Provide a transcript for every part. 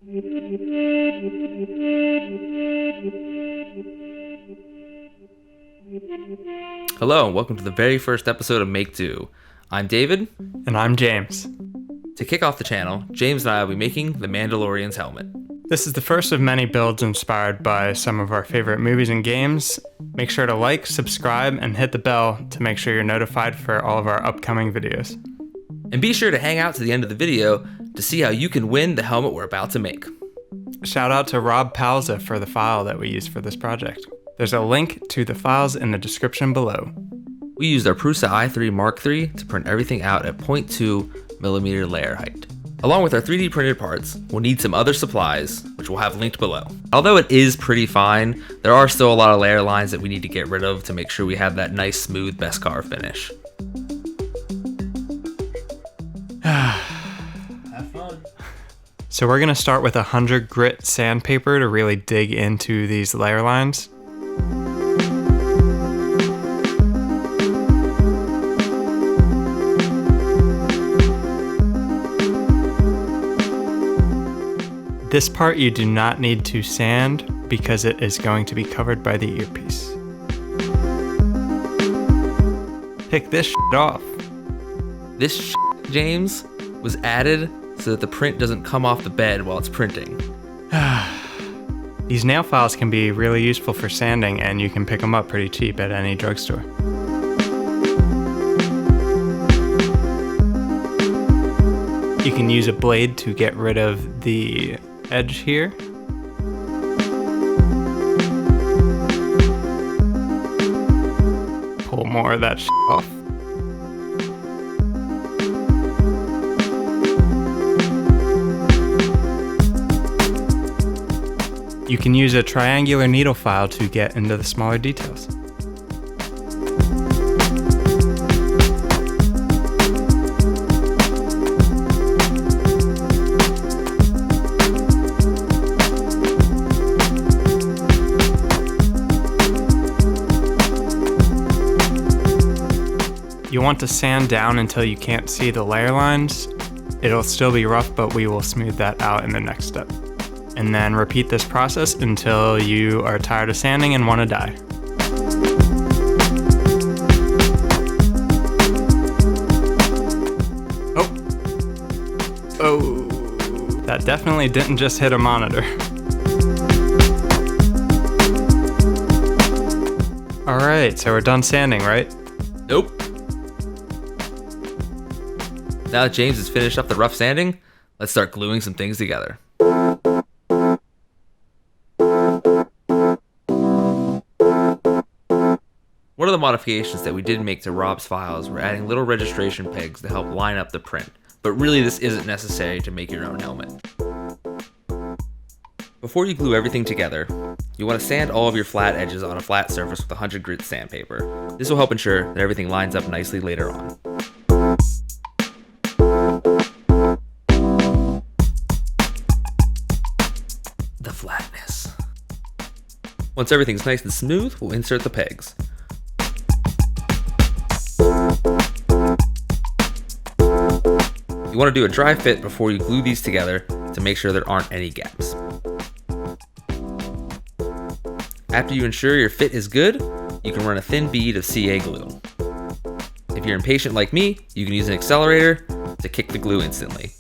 Hello and welcome to the very first episode of Make Do. I'm David. And I'm James. To kick off the channel, James and I will be making the Mandalorian's helmet. This is the first of many builds inspired by some of our favorite movies and games. Make sure to like, subscribe, and hit the bell to make sure you're notified for all of our upcoming videos. And be sure to hang out to the end of the video to see how you can win the helmet we're about to make. Shout out to Rob Palza for the file that we used for this project. There's a link to the files in the description below. We used our Prusa i3 Mark III to print everything out at 0.2mm layer height. Along with our 3D printed parts, we'll need some other supplies, which we'll have linked below. Although it is pretty fine, there are still a lot of layer lines that we need to get rid of to make sure we have that nice smooth beskar finish. Have fun. So we're going to start with 100 grit sandpaper to really dig into these layer lines. This part you do not need to sand because it is going to be covered by the earpiece. Pick this shit off. This shit, James, was added so that the print doesn't come off the bed while it's printing. These nail files can be really useful for sanding, and you can pick them up pretty cheap at any drugstore. You can use a blade to get rid of the edge here. Pull more of that shit off. You can use a triangular needle file to get into the smaller details. You want to sand down until you can't see the layer lines. It'll still be rough, but we will smooth that out in the next step. And then repeat this process until you are tired of sanding and want to die. Oh, that definitely didn't just hit a monitor. All right, so we're done sanding, right? Nope. Now that James has finished up the rough sanding, let's start gluing some things together. One of the modifications that we did make to Rob's files were adding little registration pegs to help line up the print, but really this isn't necessary to make your own helmet. Before you glue everything together, you want to sand all of your flat edges on a flat surface with 100 grit sandpaper. This will help ensure that everything lines up nicely later on. The flatness. Once everything's nice and smooth, we'll insert the pegs. You want to do a dry fit before you glue these together to make sure there aren't any gaps. After you ensure your fit is good, you can run a thin bead of CA glue. If you're impatient like me, you can use an accelerator to kick the glue instantly.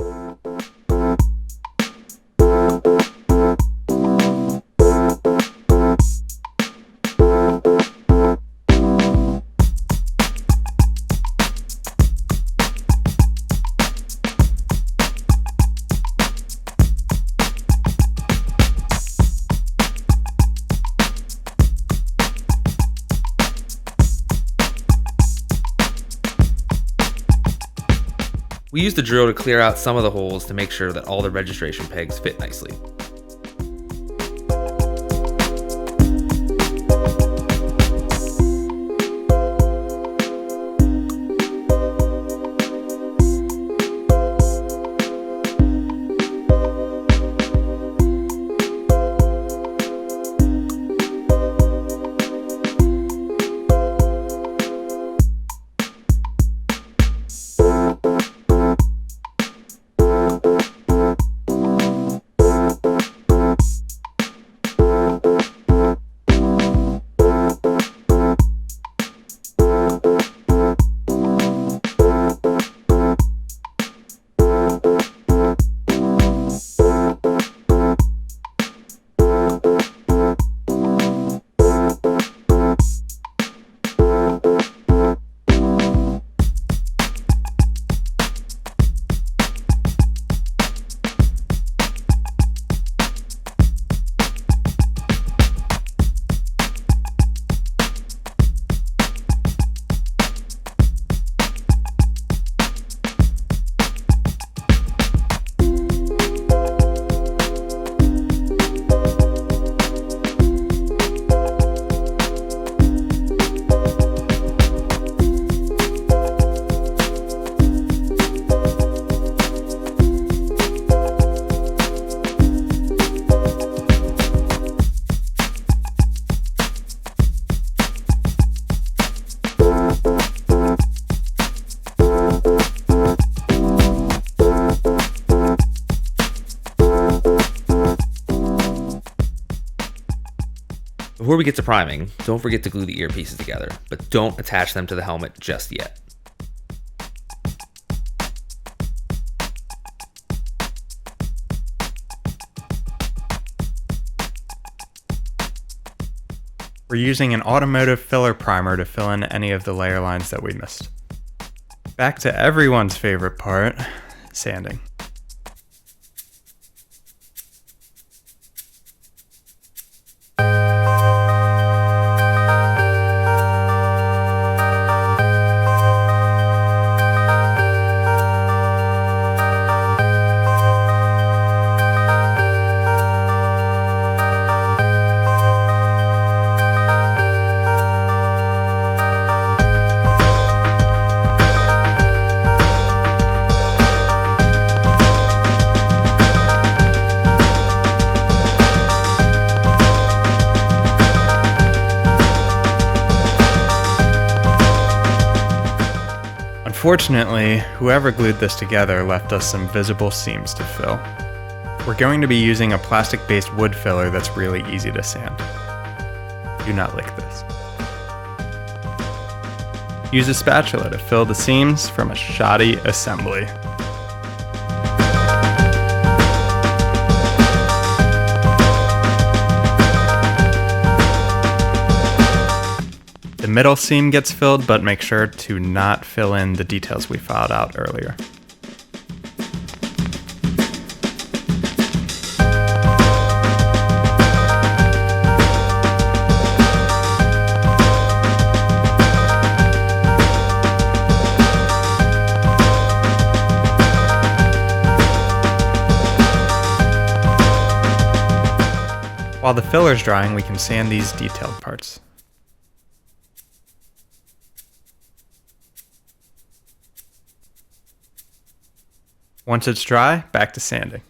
We used the drill to clear out some of the holes to make sure that all the registration pegs fit nicely. Before we get to priming, don't forget to glue the earpieces together, but don't attach them to the helmet just yet. We're using an automotive filler primer to fill in any of the layer lines that we missed. Back to everyone's favorite part, sanding. Unfortunately, whoever glued this together left us some visible seams to fill. We're going to be using a plastic-based wood filler that's really easy to sand. Do not lick this. Use a spatula to fill the seams from a shoddy assembly. The middle seam gets filled, but make sure to not fill in the details we filed out earlier. While the filler's drying, we can sand these detailed parts. Once it's dry, back to sanding.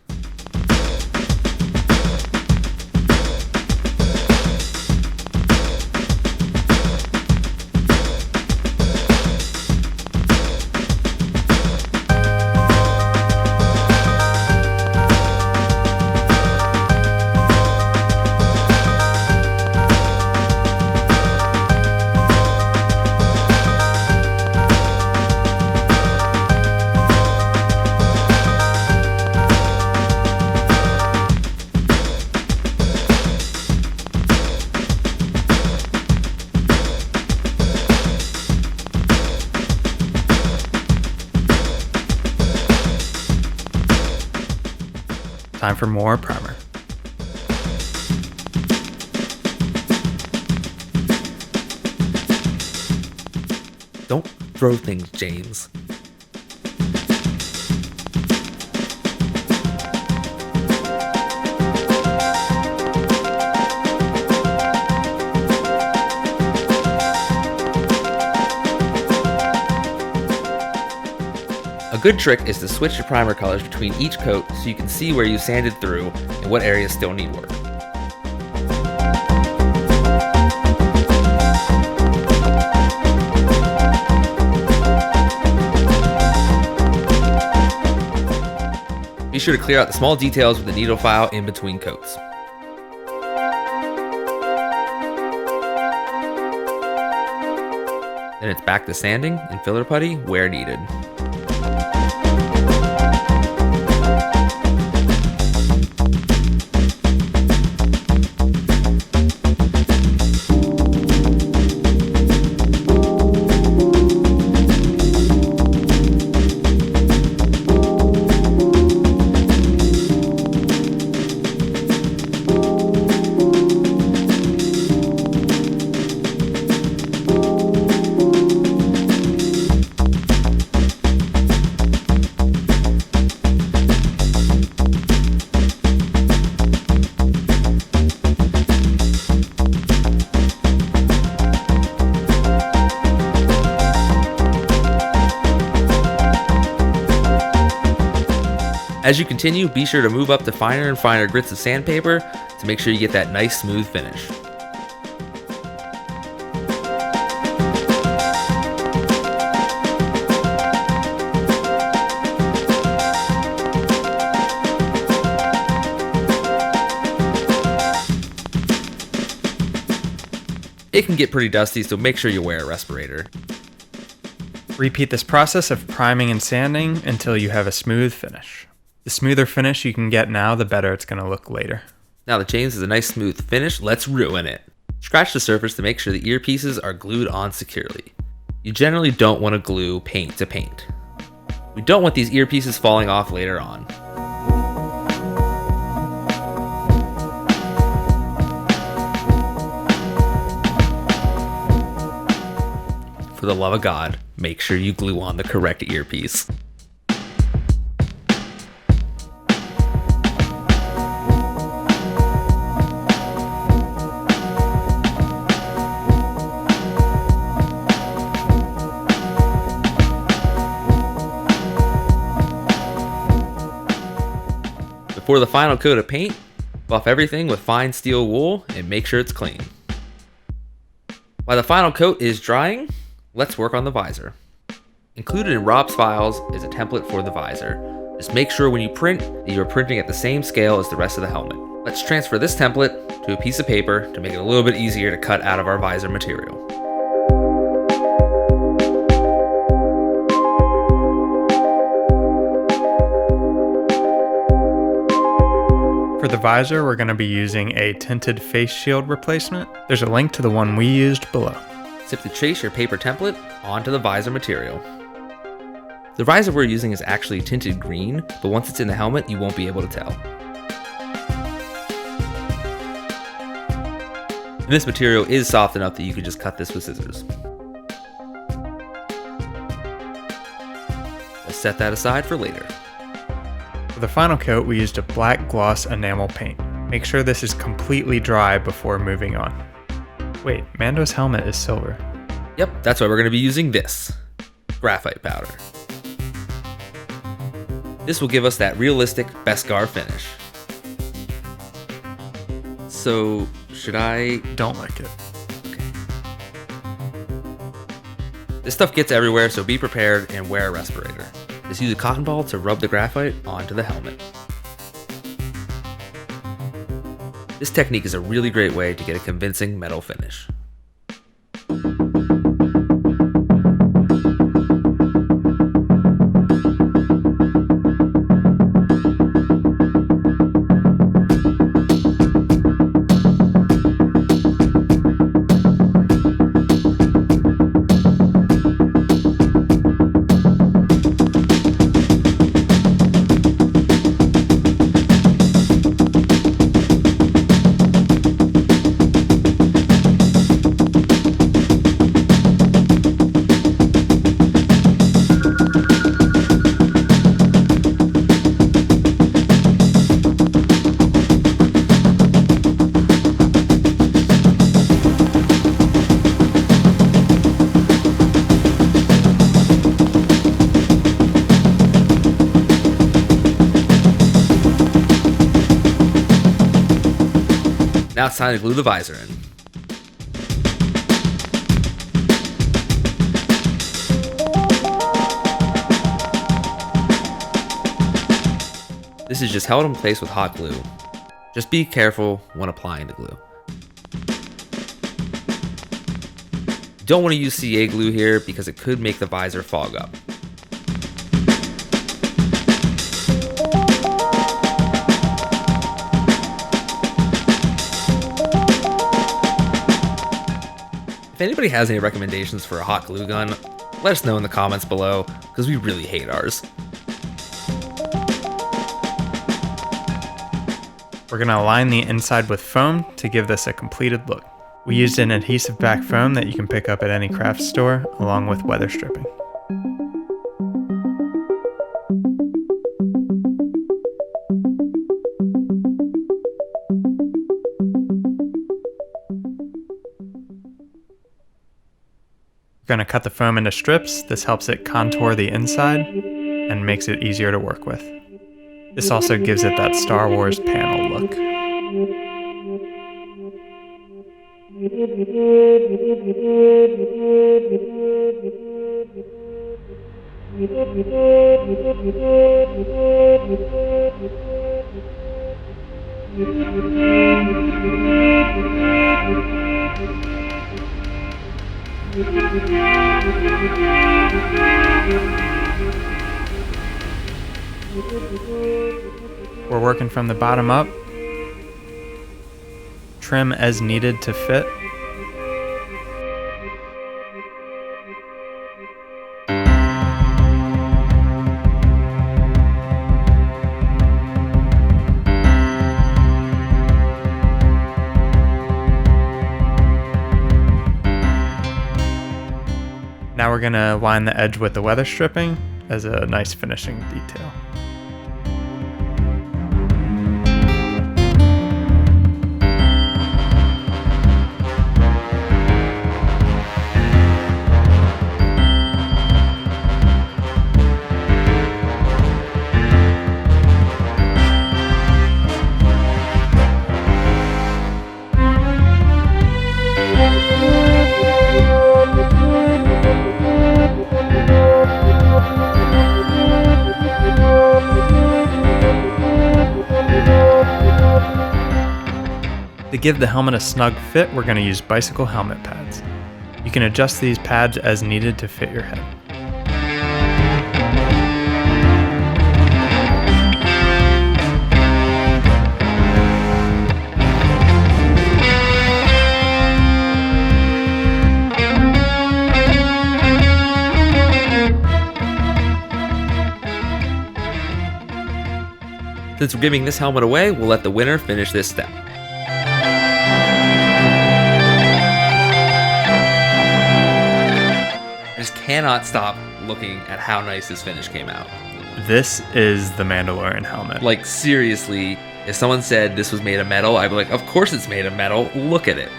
Time for more primer. Don't throw things, James. A good trick is to switch your primer colors between each coat so you can see where you sanded through and what areas still need work. Be sure to clear out the small details with a needle file in between coats. Then it's back to sanding and filler putty where needed. As you continue, be sure to move up to finer and finer grits of sandpaper to make sure you get that nice smooth finish. It can get pretty dusty, so make sure you wear a respirator. Repeat this process of priming and sanding until you have a smooth finish. The smoother finish you can get now, the better it's going to look later. Now that James has a nice smooth finish, let's ruin it. Scratch the surface to make sure the earpieces are glued on securely. You generally don't want to glue paint to paint. We don't want these earpieces falling off later on. For the love of God, make sure you glue on the correct earpiece. For the final coat of paint, buff everything with fine steel wool and make sure it's clean. While the final coat is drying, let's work on the visor. Included in Rob's files is a template for the visor. Just make sure when you print that you're printing at the same scale as the rest of the helmet. Let's transfer this template to a piece of paper to make it a little bit easier to cut out of our visor material. For the visor, we're going to be using a tinted face shield replacement. There's a link to the one we used below. Simply trace your paper template onto the visor material. The visor we're using is actually tinted green, but once it's in the helmet, you won't be able to tell. And this material is soft enough that you can just cut this with scissors. Let's set that aside for later. For the final coat, we used a black gloss enamel paint. Make sure this is completely dry before moving on. Wait, Mando's helmet is silver. Yep, that's why we're going to be using this, graphite powder. This will give us that realistic beskar finish. So, should I? Don't like it. Okay. This stuff gets everywhere, so be prepared and wear a respirator. Just use a cotton ball to rub the graphite onto the helmet. This technique is a really great way to get a convincing metal finish. Now it's time to glue the visor in. This is just held in place with hot glue. Just be careful when applying the glue. You don't want to use CA glue here because it could make the visor fog up. If anybody has any recommendations for a hot glue gun, let us know in the comments below, because we really hate ours. We're going to align the inside with foam to give this a completed look. We used an adhesive back foam that you can pick up at any craft store, along with weather stripping. We're going to cut the foam into strips. This helps it contour the inside and makes it easier to work with. This also gives it that Star Wars panel look. We're working from the bottom up. Trim as needed to fit. Now we're gonna line the edge with the weather stripping as a nice finishing detail. To give the helmet a snug fit, we're going to use bicycle helmet pads. You can adjust these pads as needed to fit your head. Since we're giving this helmet away, we'll let the winner finish this step. I just cannot stop looking at how nice this finish came out. This is the Mandalorian helmet. Like, seriously, if someone said this was made of metal, I'd be like, of course it's made of metal, look at it.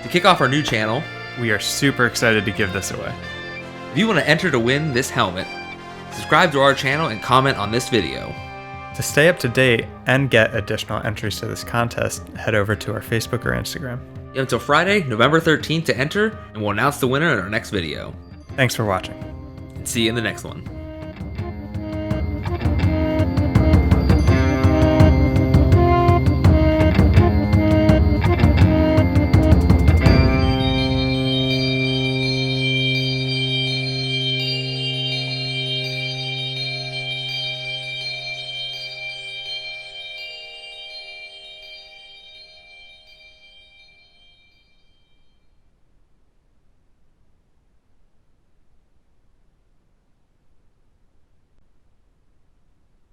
To kick off our new channel, We are super excited to give this away. if you want to enter to win this helmet, subscribe to our channel and comment on this video. To stay up to date and get additional entries to this contest, head over to our Facebook or Instagram. You have until Friday, November 13th to enter, and we'll announce the winner in our next video. Thanks for watching. See you in the next one.